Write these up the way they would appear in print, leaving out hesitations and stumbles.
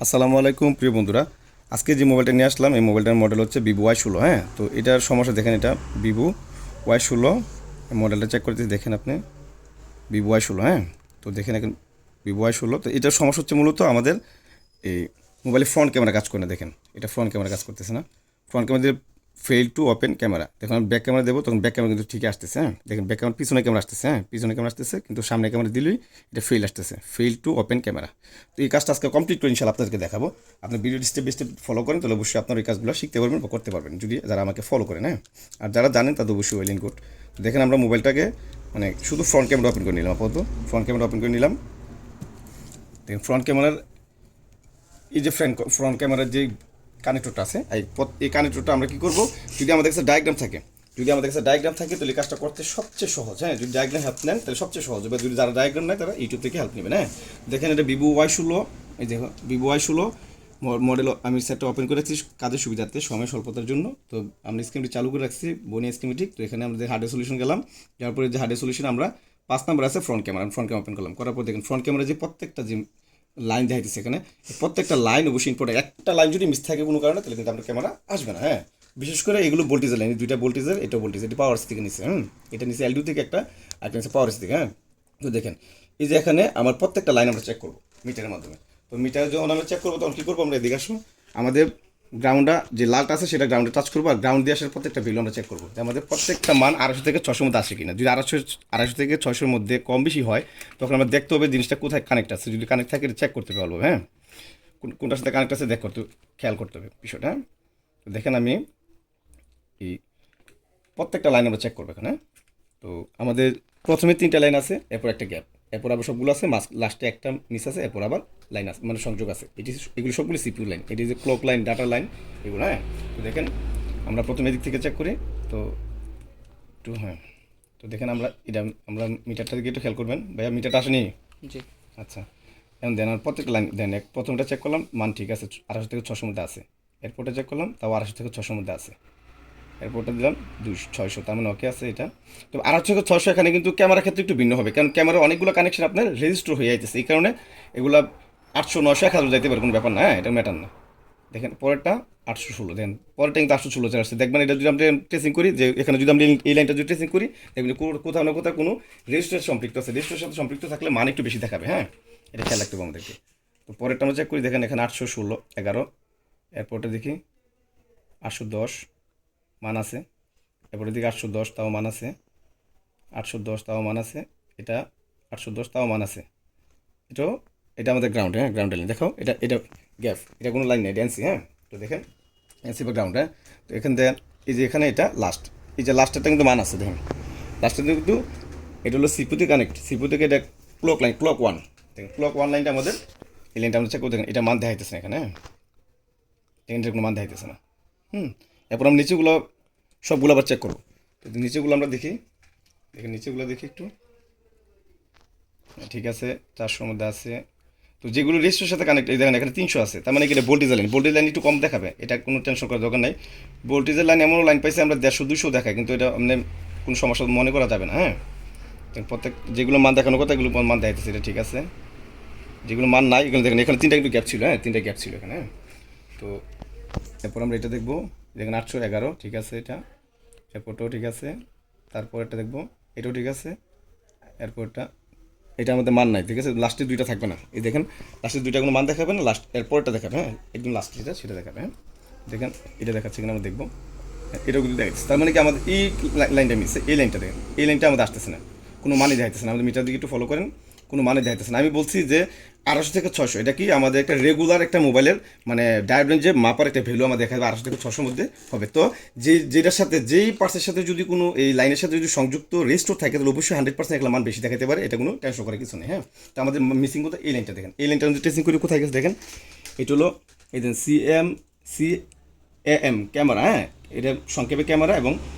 আসসালামু আলাইকুম প্রিয় বন্ধুরা। আজকে যে মোবাইলটা নিয়ে আসলাম এই মোবাইলটার মডেল হচ্ছে ভিভো ওয়াই 16। হ্যাঁ, তো এটার সমস্যা দেখেন, এটা ভিভো ওয়াই 16 মডেলটা চেক করতে দেখেন আপনি, ভিভো ওয়াই 16। হ্যাঁ, তো দেখেন এখন ভিভো ওয়াই 16, তো এটার সমস্যা হচ্ছে মূলত আমাদের এই মোবাইলে ফ্রন্ট ক্যামেরা কাজ করে না। দেখেন এটা ফ্রন্ট ক্যামেরা কাজ করতেছে না। ফ্রন্ট ক্যামেরা দিয়ে ফেল টু ওপেন ক্যামেরা, দেখুন আমি ব্যাক ক্যামেরা দেবো তখন ব্যাক ক্যামেরা কিন্তু ঠিকই আসতেছে। হ্যাঁ, দেখেন ব্যাক ক্যামেরা পিছনে ক্যামেরা আসতেছে, হ্যাঁ পিছনে ক্যামেরা আসতেছে, কিন্তু সামনে ক্যামেরা দিলেই এটা ফেল আসতেছে, ফেল টু ওপেন ক্যামেরা। তো এই কাজটা আজকে কমপ্লিট করে ইনশাল্লাহ আপনাদেরকে দেখাবো। আপনি video step by step follow করেন তাহলে অবশ্যই আপনার এই কাজগুলো শিখতে পারবেন বা করতে পারবেন, যদি যারা আমাকে ফলো করেন। হ্যাঁ, আর যারা জানেন তাদের অবশ্যই ওয়েল এন্ড গুড। দেখেন আমরা মোবাইলটাকে মানে শুধু ফ্রন্ট ক্যামেরা ওপেন করে নিলাম, আপাতত ফ্রন্ট ক্যামেরা ওপেন করে নিলাম। দেখেন ফ্রন্ট ক্যামেরার এই যে ফ্রন্ট ক্যামেরার যে কানেক্টরটা আছে, এই কানেক্টরটা আমরা কি করব, যদি আমাদের কাছে ডায়াগ্রাম থাকে, তাহলে কাজটা করতে সবচেয়ে সহজ। হ্যাঁ, যদি ডায়াগ্রাম হেল্প নেন তাহলে সবচেয়ে সহজ হবে, যদি যারা ডায়াগ্রাম নেয় তারা ইউটিউব থেকে হেল্প নেবেন। হ্যাঁ, দেখেন এটা ভিভো ওয়াই 16, এই দেখো ভিভো ওয়াই 16 মডেল আমি সেটটা ওপেন করেছি কাজের সুবিধার্থে, সময় স্বল্পতার জন্য। তো আমরা স্কিমটি চালু করে রাখছি বনি স্কিমেটিক। তো এখানে আমাদের হার্ডওয়্যার সলিউশন গেলাম, যার পরে যে হার্ডওয়্যার সলিউশন আমরা 5 নাম্বার আছে front camera, front camera open করলাম, করার পর দেখেন ফ্রন্ট ক্যামেরা যে প্রত্যেকটা যে লাইন দেখাইতেছে এখানে, প্রত্যেকটা লাইন অবশ্যই ইম্পর্টেন্ট। একটা লাইন যদি মিস থাকে কোনো কারণে তাহলে কিন্তু আপনার ক্যামেরা আসবে না। হ্যাঁ, বিশেষ করে এগুলো ভোল্টেজের লাইন, দুইটা ভোল্টেজের, এটা ভোল্টেজ, এটা পাওয়ার থেকে নিচ্ছে। এটা নিচে এলডি থেকে একটা, আর একটা নিচে পাওয়ার থেকে। হ্যাঁ, তো দেখেন এই যে এখানে আমার প্রত্যেকটা লাইন আমরা চেক করবো মিটারের মাধ্যমে। তো মিটার যখন আমরা চেক করবো তখন কী করবো, আমরা এদিকে আসবো, আমাদের গ্রাউন্ডটা যে লালটা আছে সেটা গ্রাউন্ডে টাচ করবো, আর গ্রাউন্ড দিয়ে আসার প্রত্যেকটা ভ্যালু আমরা চেক করবো যে আমাদের প্রত্যেকটা মান 250 থেকে 600 মধ্যে আসে কিনা। যদি 250 থেকে 600 মধ্যে কম বেশি হয় তখন আমরা দেখতে হবে জিনিসটা কোথায় কানেক্ট আছে, যদি কানেক্ট থাকে এটা চেক করতে পারবো। হ্যাঁ, কোনটার সাথে কানেক্ট আছে খেয়াল করতে হবে বিষয়টা। হ্যাঁ, তো দেখেন আমি এই প্রত্যেকটা লাইন আমরা চেক করবো এখানে। তো আমাদের প্রথমে 3টা লাইন আছে, এরপর একটা গ্যাপ, এরপর আবার সবগুলো আছে, লাস্টে একটা মিস আছে, এরপর আবার লাইন আছে মানে সংযোগ আছে। এগুলো সবগুলো সিপিউ লাইন, এটি যে ক্লক লাইন, ডাটা লাইন, এগুলো। হ্যাঁ, তো দেখেন আমরা প্রথমে দিক থেকে চেক করি। তো একটু হ্যাঁ, তো দেখেন আমরা মিটারটার দিকে একটু খেয়াল করবেন। ভাইয়া মিটারটা আসেনি? জি। আচ্ছা, এখন দেন আর প্রত্যেকটা লাইন দেন, প্রথমটা চেক করলাম মান ঠিক আছে, 250 থেকে 600 মধ্যে আছে। এরপরটা চেক করলাম তাও 250 থেকে 600 মধ্যে আছে। এরপরটা দিলাম 600, তার মানে ওকে আছে এটা। তো 250 থেকে 600 এখানে কিন্তু ক্যামেরার ক্ষেত্রে একটু ভিন্ন হবে, কারণ ক্যামেরা অনেকগুলো কানেকশন আপনার রেজিস্টার হয়ে যাইতেছে, এই কারণে এগুলা 800 900 1000 যাইতে পারে, কোনো ব্যাপার না। হ্যাঁ, এটা ম্যাটার না। দেখেন পরেরটা 816, দেখেন পরেরটা কিন্তু 816 চলে আসছে। দেখবেন এটা যদি আমরা ট্রেসিং করি, যে এখানে যদি আমরা এই লাইনটা যদি ট্রেসিং করি, দেখবেন কোথাও না কোথাও কোনো রেজিস্ট্রেশন সম্পৃক্ত আছে, রেজিস্ট্রেশন সাথে সম্পৃক্ত থাকলে মান একটু বেশি দেখাবে। হ্যাঁ, এটা খেয়াল রাখতে হবে আমাদেরকে। তো পরেরটা আমরা চেক করি, দেখেন এখানে 816 11, এরপরটা দেখি 810 মান আছে, এরপরের দিকে 810 তাও মান আছে, 810 তাও মান আছে, এটা 810 তাও মান আছে। এটাও, এটা আমাদের গ্রাউন্ড। হ্যাঁ, গ্রাউন্ড লাইন দেখো, এটা গ্যাপ, এটা কোনো লাইন নেই, ড্যান্সি। হ্যাঁ, তো দেখেন এনসি বা গ্রাউন্ড। হ্যাঁ, তো এখান থেকে এই যে এখানে এটা লাস্ট, এই যে লাস্টেরটা কিন্তু মান আছে, দেখেন লাস্টের কিন্তু এটা হলো সিপু থেকে কানেক্ট, সিপু থেকে এটা ক্লক লাইন, ক্লক ওয়ান। দেখেন ক্লক ওয়ান লাইনটা আমাদের, এই লাইনটা আমরা চেক করে দেখেন এটা মান দেখাইতেছে না এখানে। হ্যাঁ, এখানে কোনো মান দেখাইতেছে না। এরপর আমরা নিচেগুলো সবগুলো আবার চেক করবো। তো নিচেগুলো আমরা দেখি, দেখেন নিচেগুলো দেখি একটু, ঠিক আছে 400 মধ্যে আছে। তো যেগুলো রেজিস্টারের সাথে কানেক্ট, এই দেখেন এখানে 300 আছে, তার মানে কি এটা ভোল্টেজের লাইন, ভোল্টেজ লাইন একটু কম দেখাবে, এটা কোনো টেনশন করার দরকার নাই। ভোল্টেজের লাইন এমনও লাইন পাইছে আমরা 150 200 দেখায়, কিন্তু এটা মানে কোনো সমস্যা মনে করা যাবে না। হ্যাঁ, তো প্রত্যেক যেগুলো মান দেখানোর কথা এগুলো মান দেখাইতেছে, এটা ঠিক আছে। যেগুলো মান নাই এখানে দেখেন, এখানে 3টা কিন্তু গ্যাপ ছিল। হ্যাঁ, 3টা গ্যাপ ছিল এখানে। হ্যাঁ, তো এরপর আমরা এটা দেখবো, দেখেন 811 ঠিক আছে, এটা এরপরটাও ঠিক আছে, তারপর এটা দেখবো, এটাও ঠিক আছে, এরপরটা, এটা আমাদের মান নাই, ঠিক আছে। লাস্টের দুইটা থাকবে না, এই দেখেন লাস্টের দুইটা কোনো মান দেখাবে না, লাস্ট এরপরটা দেখাবে। হ্যাঁ, একদম লাস্ট যেটা সেটা দেখাবে। হ্যাঁ, দেখেন এটা দেখাচ্ছে কিনা আমরা দেখবো। হ্যাঁ, এটাও কিন্তু দেখাচ্ছে, তার মানে কি আমাদের এই লাইনটা মিশছে, এই লাইনটা দেখেন, এই লাইনটা আমাদের আসতেছে না, কোনো মানে দেখাইতেছে না। আমাদের মিটার দিকে একটু ফলো করেন, কোনো মানে দেখাইতেছে না। আমি বলছি যে 250 থেকে 600 এটা কি আমাদের একটা রেগুলার একটা মোবাইলের মানে ডায়োড যে মাপার একটা ভ্যালু আমাদের দেখাবে 250 থেকে 600 মধ্যে হবে। তো যেটার সাথে যেই পার্সের সাথে যদি কোনো এই লাইনের সাথে যদি সংযুক্ত রেজিস্টার থাকে তাহলে অবশ্যই 100% একটা মান বেশি দেখাতে পারে, এটা কোনো টেনশন করার কিছু নেই। হ্যাঁ, তো আমাদের মিসিং কোথায়, এই লাইনটা দেখেন, এই লাইনটা যদি টেস্টিং করি কোথায় গেছে দেখেন, এটা হলো এই দেন CM ক্যামেরা। হ্যাঁ, এটা সংক্ষেপে ক্যামেরা, এবং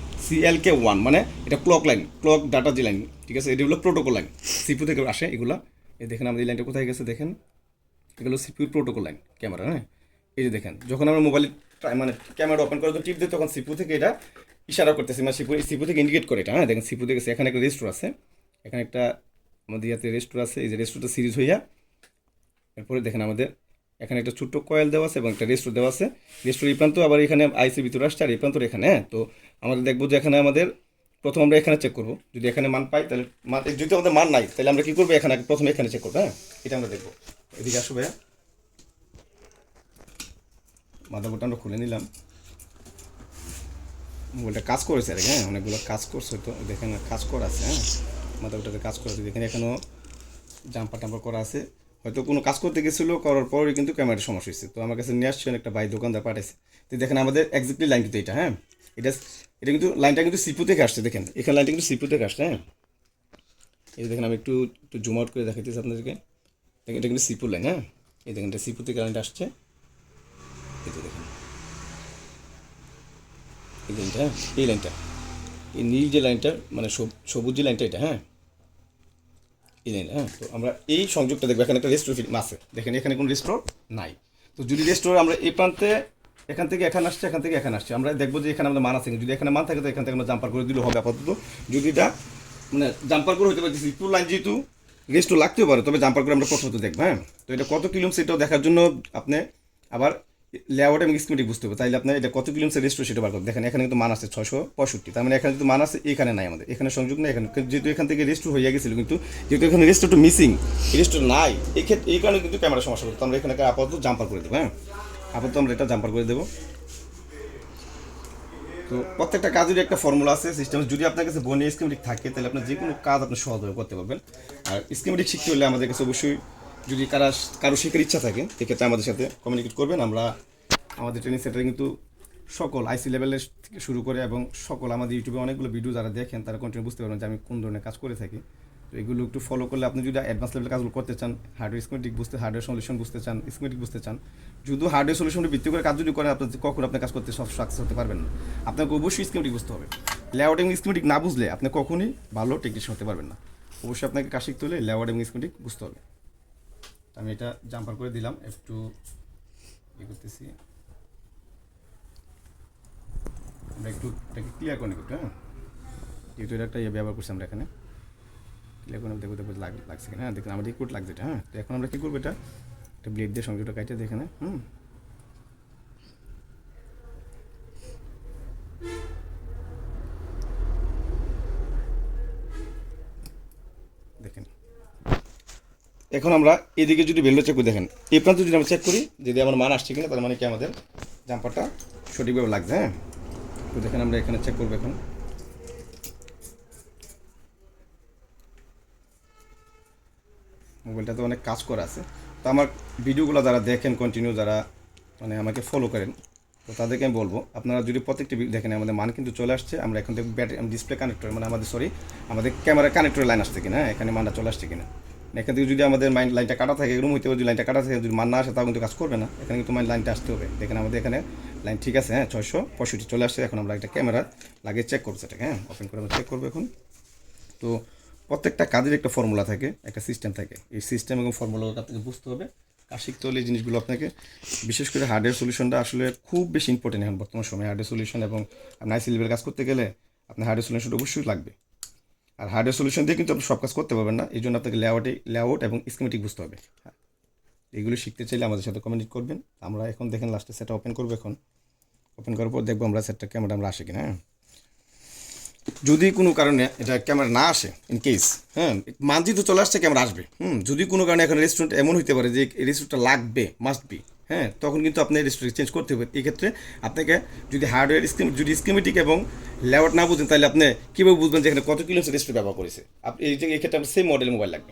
CLK1 মানে এটা ক্লক লাইন, ক্লক ডাটা যে লাইন, ঠিক আছে। এটা হলো প্রোটোকল লাইন, সিপু থেকে আসে এগুলা। এই দেখেন আমাদের এই লাইনটা কোথায় গেছে, দেখেন এগুলো সিপিউর প্রোটোকল লাইন ক্যামেরা। হ্যাঁ, এই যে দেখেন যখন আমরা মোবাইল মানে ক্যামেরা ওপেন করে টিপ দিই তখন সিপু থেকে এটা ইশারা করতেছে, মানে সিপু থেকে ইন্ডিকেট করে এটা। হ্যাঁ, দেখেন সিপু থেকে এখানে একটা রেজিস্টার আছে, এখানে একটা আমাদের ইয়াতে রেজিস্টার আছে, এই যে রেজিস্টারটা সিরিজ হইয়া এরপরে দেখেন আমাদের এখানে একটা ছোট্ট কয়েল দেওয়া আছে এবং একটা রেস্টোর দেওয়া আছে। রেস্টোর এই প্রান্ত আবার এখানে আইসি ভিতরে আসছে আর এই প্রান্তর এখানে। হ্যাঁ, তো আমাদের দেখবো যে এখানে আমাদের প্রথম আমরা এখানে চেক করবো, যদি এখানে মান পাই তাহলে যদি আমাদের মান নাই তাহলে আমরা কি করবো, এখানে প্রথমে এখানে চেক করবো। হ্যাঁ, এটা আমরা দেখবো। এদিকে আসো ভাইয়া, মাদারবোর্ডটা আমরা খুলে নিলাম। মোবাইলটা কাজ করেছে আর কি। হ্যাঁ, অনেকগুলো কাজ করছে, তো দেখেন কাজ করা আছে। হ্যাঁ, মাদারবোর্ডটাতে কাজ করা আছে, দেখেন এখানেও জাম্পার টাম্পার করা আছে। হয়তো কোনো কাজ করতে গেছিলো, করার পরই কিন্তু ক্যামেরার সমস্যা হয়েছে। তো আমার কাছে নিয়ে আসছেন একটা ভাই, দোকানদার পাঠাইছে। তো দেখেন আমাদের এক্স্যাক্টলি লাইন কিন্তু এটা। হ্যাঁ, এটা এটা কিন্তু লাইনটা কিন্তু সিপু থেকে আসছে। দেখেন এখানে লাইনটা কিন্তু সিপু থেকে আসছে। হ্যাঁ, এই দেখেন আমি একটু একটু জুম আউট করে দেখাইতেছি আপনাদেরকে। দেখেন এটা কিন্তু সিপুর লাইন। হ্যাঁ, এই দেখেন এটা সিপু থেকে লাইনটা আসছে। এই যে দেখেন এই লাইনটা, হ্যাঁ এই লাইনটা, এই নীল যে লাইনটা মানে সবুজ যে লাইনটা এটা। হ্যাঁ, এই লাইন। হ্যাঁ, তো আমরা এই সংযোগটা দেখবো। এখানে একটা রেস্টোর আছে, দেখেন এখানে কোনো রেস্টোর নাই। তো যদি রেস্টোর আমরা এই প্রান্তে এখান থেকে এখানে আসছে, এখান থেকে এখানে আসছে, আমরা দেখবো যে এখানে আমাদের মান আছে। যদি এখানে মান থাকে তো এখান থেকে আমরা জাম্পার করে দিলে হবে আপাতত। যদি এটা মানে জাম্পার করে হতে পারে টু লাইন, যেহেতু রেস্টোর লাগতেও পারে, তবে জাম্পার করে আমরা প্রথমত দেখবো। হ্যাঁ, তো এটা কত কিলো সেটাও দেখার জন্য আপনি আবার লেআউট এবং স্কিমেটিক বুঝতে হবে। তাইলে আপনার এটা কত কিলোমিটার রেস্টো সেটা বার করবেন। দেখেন এখানে কিন্তু মান আছে 665, তার মানে এখানে কিন্তু মান আছে, এখানে নাই আমাদের, এখানে সংযোগ নেই। এখানে যেহেতু এখান থেকে রেস্টো হয়ে গেছিল, কিন্তু যেহেতু এখানে রেস্টোটা মিসিং, রেস্টো নাই, এই ক্ষেত্রে এই কারণে কিন্তু ক্যামেরা সমস্যা করতো। আমরা এখানে আপাতত জাম্পার করে দেবো। হ্যাঁ, আপাতত আমরা এটা জাম্পার করে দেবো। তো প্রত্যেকটা কাজের একটা ফর্মুলা আছে, সিস্টেম। যদি আপনার কাছে বনি স্কিমেটিক থাকে তাহলে আপনার যে কোনো কাজ আপনি সহজভাবে করতে পারবেন। আর স্কিমেটিক শিখতে হলে আমাদের কাছে অবশ্যই যদি কারো শেখার ইচ্ছা থাকে, সেক্ষেত্রে আমাদের সাথে কমিউনিকেট করবেন। আমরা আমাদের ট্রেনিং সেন্টারে কিন্তু সকল আইসি লেভেলের থেকে শুরু করে এবং সকল আমাদের ইউটিউবে অনেকগুলো ভিডিও যারা দেখেন তারা কন্টিনিউ বুঝতে পারবেন যে আমি কোন ধরনের কাজ করে থাকি। তো এগুলো একটু ফলো করলে আপনি যদি অ্যাডভান্স লেভেলের কাজগুলো করতে চান, হার্ডওয়্যার স্কিমেটিক বুঝতে, হার্ডওয়্যার সলিউশন বুঝতে চান, স্কিমেটিক বুঝতে চান, যদি হার্ডওয়্যার সলিউশনের ভিত্তি করে কাজ যদি করেন, আপনার কখন আপনার কাজ করতে সব সাকসেস হতে পারবেন না। আপনাকে অবশ্যই স্কিমেটিক বুঝতে হবে। লেআউট এবং স্কিমেটিক না বুঝলে আপনি কখনই ভালো টেকনিশিয়ান হতে পারবেন না। অবশ্যই আপনাকে কাজ শিখতে হলে লেআউট এবং স্কিমেটিক বুঝতে হবে। আমি এটা জাম্পার করে দিলাম, একটু ইয়ে করতেছি, আমরা একটু এটাকে ক্লিয়ার করে নেব। হ্যাঁ, যেহেতু এটা একটা ইয়ে ব্যবহার করছি আমরা এখানে, ক্লিয়ার করে দেখবো দেখবো লাগছে কিনা। হ্যাঁ, দেখুন আমাদের কোট লাগছে এটা। হ্যাঁ, তো এখন আমরা কী করবো, এটা একটা ব্লেড দিয়ে সংযোগটা কাটে দেখেন। দেখেন এখন আমরা এদিকে যদি ভ্যালু চেক করি, দেখেন এই প্রান্ত যদি আমরা চেক করি, যদি আমার মান আসছে কিনা, তার মানে কি আমাদের জাম্পারটা সঠিকভাবে লাগছে। হ্যাঁ, তো দেখেন আমরা এখানে চেক করবো। এখন মোবাইলটাতে অনেক কাজ করা আছে। তো আমার ভিডিওগুলো যারা দেখেন কন্টিনিউ, যারা মানে আমাকে ফলো করেন, তো তাদেরকে আমি বলবো আপনারা যদি প্রত্যেকটি দেখেন আমাদের মান কিন্তু চলে আসছে। আমরা এখন দেখব ব্যাটারি ডিসপ্লে কানেক্টর মানে আমাদের ক্যামেরা কানেক্টরের লাইন আসছে কিনা। এখানে মানটা চলে আসছে কিনা। এখান থেকে যদি আমাদের মাইন্ড লাইনটা কাটা থাকে, এরকম হইতে পারে যদি লাইনটা কাটা থাকে, যদি মান না আসে তাও কিন্তু কাজ করবে না। এখানে কিন্তু মাইন্ড লাইনটা আসতে হবে। দেখেন আমাদের এখানে লাইন ঠিক আছে। হ্যাঁ, 665 চলে আসছে। এখন আমরা একটা ক্যামেরা লাগিয়ে চেক করবো সেটাকে। হ্যাঁ, ওপেন করে আমরা চেক করবো এখন। তো প্রত্যেকটা কাজের একটা ফর্মুলা থাকে, একটা সিস্টেম থাকে। এই সিস্টেম এবং ফর্মুলাটা আপনাকে বুঝতে হবে। কাজ শিখতে হলে এই জিনিসগুলো আপনাকে, বিশেষ করে হার্ডওয়্যার সলিউশনটা আসলে খুব বেশি ইম্পর্টেন্ট এখন বর্তমান সময়ে। হার্ডওয়্যার সলিউশন এবং আপনি আইসি লেভেল কাজ করতে গেলে আপনার হার্ডওয়্যার সলিউশনটা অবশ্যই লাগবে। আর হার্ডওয়্যার সলিউশন দিয়ে কিন্তু আপনি সব কাজ করতে পারবেন না। এই জন্য আপনাকে লেআউট এবং স্কিমেটিক বুঝতে হবে। হ্যাঁ, এগুলো শিখতে চাইলে আমাদের সাথে কমিউনিকেট করবেন। আমরা এখন দেখেন লাস্টে সেটা ওপেন করবো। এখন ওপেন করার পর দেখবো আমরা সেটটা ক্যামেরা আমরা আসে কিনা। হ্যাঁ, যদি কোনো কারণে এটা ক্যামেরা না আসে, ইন কেস, হ্যাঁ মানজি তো চলে আসছে, ক্যামেরা আসবে। যদি কোনো কারণে এখন রেস্টুরেন্ট এমন হতে পারে যে রেস্টুরেন্টটা লাগবে, মাস্ট বি, হ্যাঁ, তখন কিন্তু আপনি রেস্টুরেন্ট চেঞ্জ করতে হবে। এক্ষেত্রে আপনাকে যদি হার্ডওয়্যার যদি স্কিমেটিক এবং লেআউট না বুঝেন, তাহলে আপনি কীভাবে বুঝবেন যে এখানে কত কিলোমিটার রেস্টুরেন্ট ব্যবহার করেছে। আপনি এই ক্ষেত্রে আপনার সেম মডেল মোবাইল লাগবে।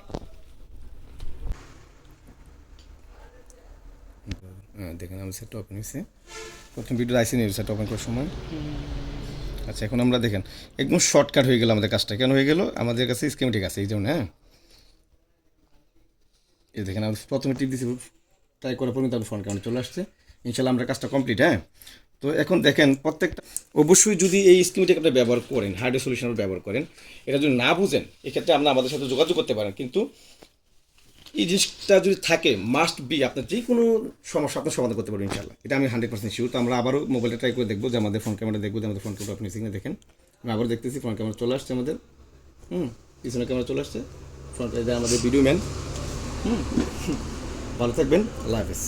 হ্যাঁ, দেখেন আমি সেটটা ওপেন হয়েছে। প্রথম ভিডিও আইসি নিয়ে সেটটা ওপেন করার সময়। আচ্ছা, এখন আমরা দেখেন একদম শর্টকাট হয়ে গেল আমাদের কাজটা। কেন হয়ে গেল, আমাদের কাছে স্কিমেটিক আছে এই জন্য। হ্যাঁ, এই দেখেন আমি প্রথমে টিপ দিয়েছি, ট্রাই করার পর কিন্তু আমার ফোন ক্যামেরা চলে আসছে। ইনশাল্লাহ আমরা কাজটা কমপ্লিট। হ্যাঁ, তো এখন দেখেন প্রত্যেকটা অবশ্যই যদি এই স্কিমেটিক আপনি ব্যবহার করেন, হার্ডওয়্যার সলিউশন ব্যবহার করেন, এটা যদি না বুঝেন, এক্ষেত্রে আপনি আমাদের সাথে যোগাযোগ করতে পারেন। কিন্তু এই জিনিসটা যদি থাকে, মাস্ট বি, আপনার যে কোনো সমস্যা আপনার সমাধান করতে পারবেন ইনশাল্লাহ। এটা আমি 100% শিওর। তো আমরা আবারও মোবাইলটা ট্রাই করে দেখবো যে আমাদের ফোন ক্যামেরা দেখবো যে আমাদের ফোন ক্যামেরা আপনি সিগনে দেখেন। আমি আবার দেখতেছি ফোন ক্যামেরা চলে আসছে আমাদের। পিছনে ক্যামেরা চলে আসছে। ফ্রন্ট আমাদের ভিডিও ম্যান। ভালো থাকবেন, আল্লাহ হাফেজ।